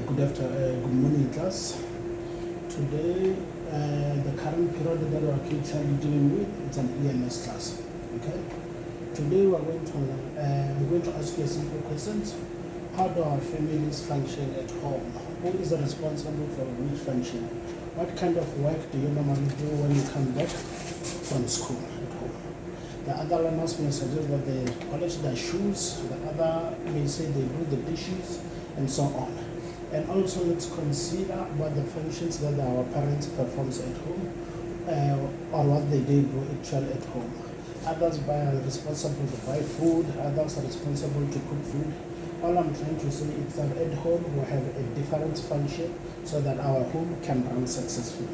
Good morning, class. Today, the current period that we are actually dealing with, it's an EMS class. Okay. Today, we're going to I'm going to ask you a simple question: how do our families function at home? Who is responsible for which function? What kind of work do you normally do when you come back from school at home? The other learners may suggest that they polish their shoes. The other may say they do the dishes, and so on. And also let's consider what the functions that our parents performs at home, or what they do actually at home. Others are responsible to buy food, others are responsible to cook food. All I'm trying to say is that at home we have a different function so that our home can run successfully.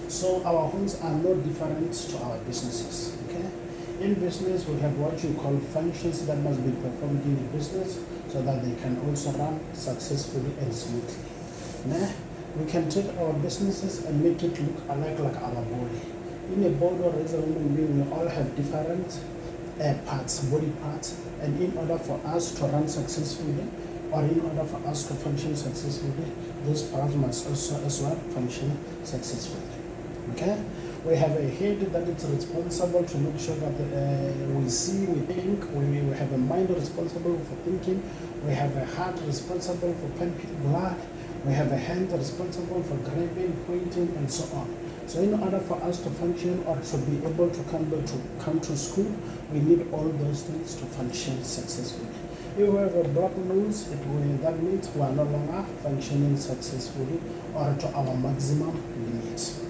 So our homes are no different to our businesses, okay? In business, we have what you call functions that must be performed in the business so that they can also run successfully and smoothly. Now, we can take our businesses and make it look like our body. In a body or as a human being, we all have different parts, body parts, and in order for us to run successfully, or in order for us to function successfully, those parts must also as well function successfully. Okay? We have a head that is responsible to make sure that we see, we think, we have a mind responsible for thinking, we have a heart responsible for pumping blood, we have a hand responsible for grabbing, pointing, and so on. So in order for us to function or to be able to come to school, we need all those things to function successfully. If we have a blocked nose, that means we are no longer functioning successfully or to our maximum limits.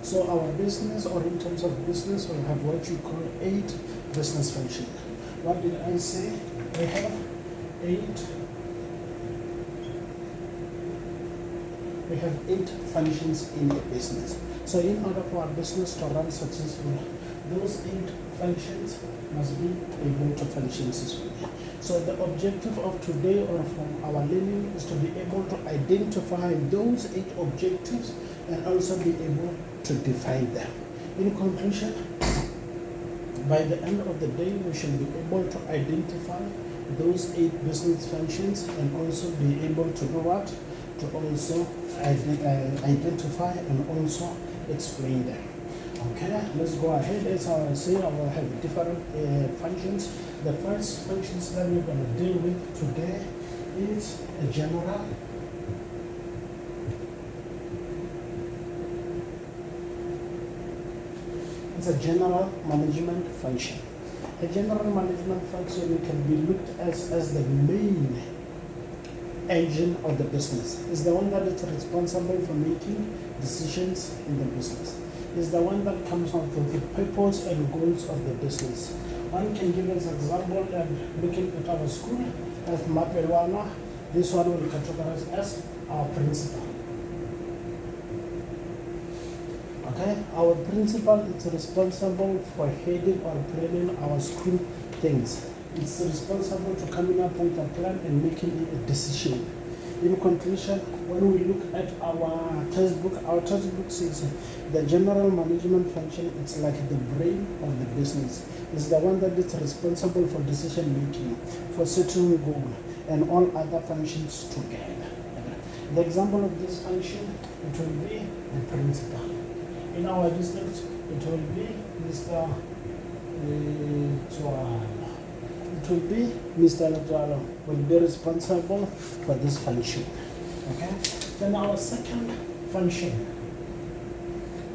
So our business, or in terms of business, we have what you call 8 business functions. What did I say? We have 8 functions in a business. So in order for our business to run successfully, those 8 functions must be able to function successfully. So the objective of today or from our learning is to be able to identify those 8 objectives and also be able to define them. In conclusion, by the end of the day, we should be able to identify those 8 business functions and also be able to do what? To also identify and also explain them. Okay, let's go ahead. As I say, I will have different functions. The first functions that we're going to deal with today is a general. It's a general management function. A general management function can be looked at as the main engine of the business. It's the one that is responsible for making decisions in the business. It's the one that comes up with the purpose and goals of the business. One can give us an example and looking at our school as Mapelwana. This one will categorize as our principal. Okay, our principal is responsible for heading or planning our school things. It's responsible for coming up with a plan and making a decision. In conclusion, when we look at our textbook says the general management function is like the brain of the business. It's the one that is responsible for decision making, for setting goal, and all other functions together. The example of this function, it will be the principal. In our district, it will be Mr. It will be Mr. Lutwalo will be responsible for this function. Okay. Then our second function,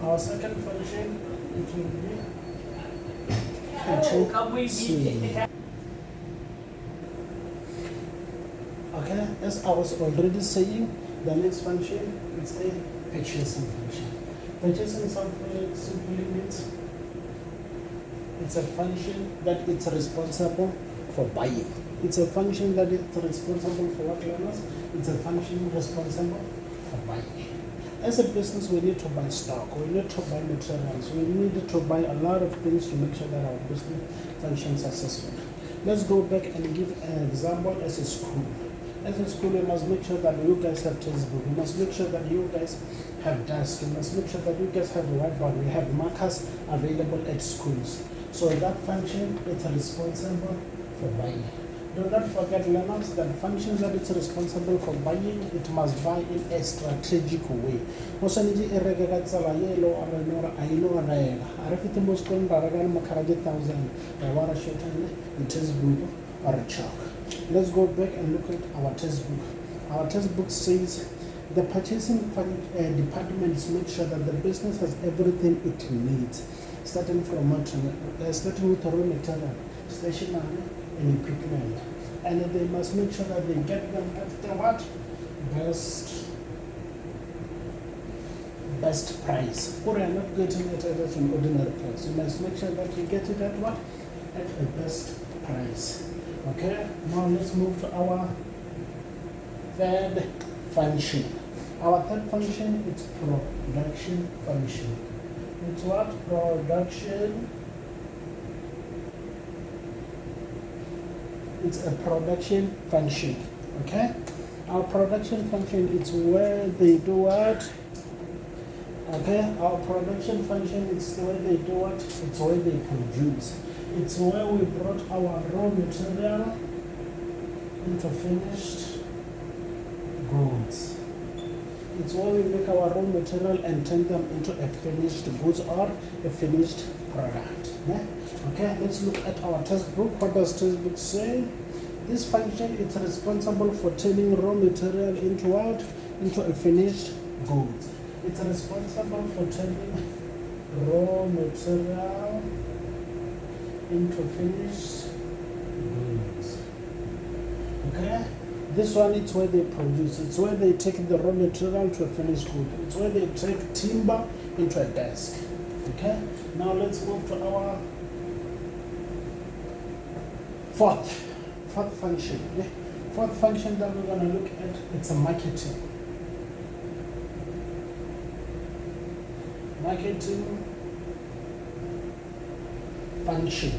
it will be okay. As I was already saying, the next function is a purchasing function. Purchasing simply means it's a function that it's responsible for buying. It's a function that is responsible for what, learners? It's a function responsible for buying. As a business, we need to buy stock, we need to buy materials, we need to buy a lot of things to make sure that our business functions successfully. Let's go back and give an example as a school. As a school, we must make sure that you guys have textbook. We must make sure that you guys have desks. We must make sure that you guys have whiteboard. We have markers available at schools. So that function is responsible for buying. Do not forget, learners, that functions that it's responsible for buying, it must buy in a strategic way. Also, need to rega ka tsela ye lo ara no ra ai no rega. Ara fite mo skon ra rega mo kara 1,000. I want to show you a textbook or a chalk. Let's go back and look at our textbook. Our textbook says the purchasing departments make sure that the business has everything it needs, starting with raw material, stationery, and equipment, and they must make sure that they get them at the what? Best price. Or you're not getting it at an ordinary price. You must make sure that you get it at what? At a best price. Okay, now let's move to our third function. Our third function is production function. It's what? Production. It's a production function. Okay? Our production function is where they do what? Okay? Our production function is where they do what? It's where they produce. It's where we brought our raw material into finished goods. It's where we make our raw material and turn them into a finished goods or a finished product. Yeah? Okay, let's look at our textbook. What does textbook say? This function is responsible for turning raw material into what? Into a finished goods. It's responsible for turning raw material into finished goods. Okay? This one is where they produce. It's where they take the raw material to a finished good. It's where they take timber into a desk. Okay? Now let's move to our fourth function. Yeah? Fourth function that we're going to look at, it's a marketing. Marketing function.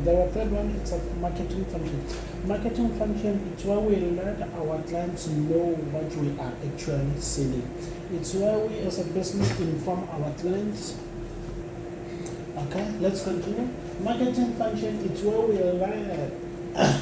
The third one, it's a marketing function. Marketing function, it's where we let our clients know what we are actually selling. It's where we as a business inform our clients. Okay, let's continue. Marketing function, it's where we let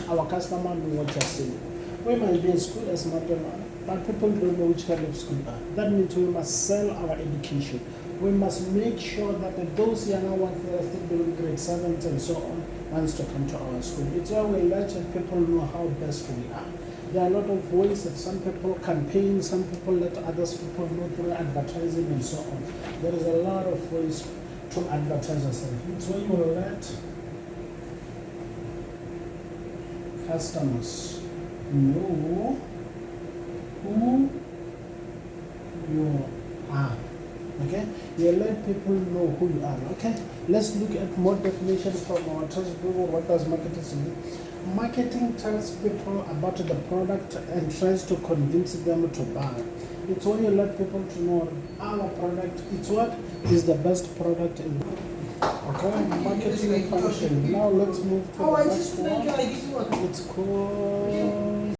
our customer know what you're selling. We might be a school as Madonna, but people don't know which kind of school we are. That means we must sell our education. We must make sure that those younger ones that are still doing grade 7 and so on wants to come to our school. It's where we let people know how best we are. There are a lot of ways that some people campaign, some people let others people know through advertising and so on. There is a lot of ways to advertise ourselves. It's where you let customers know who you are. Okay, you let people know who you are. Okay, let's look at more definition from our textbook. What does marketing mean? Marketing tells people about the product and tries to convince them to buy. It's when you let people to know our product. It's what is the best product in the world. Okay, marketing function. Now let's move to the next one. It's called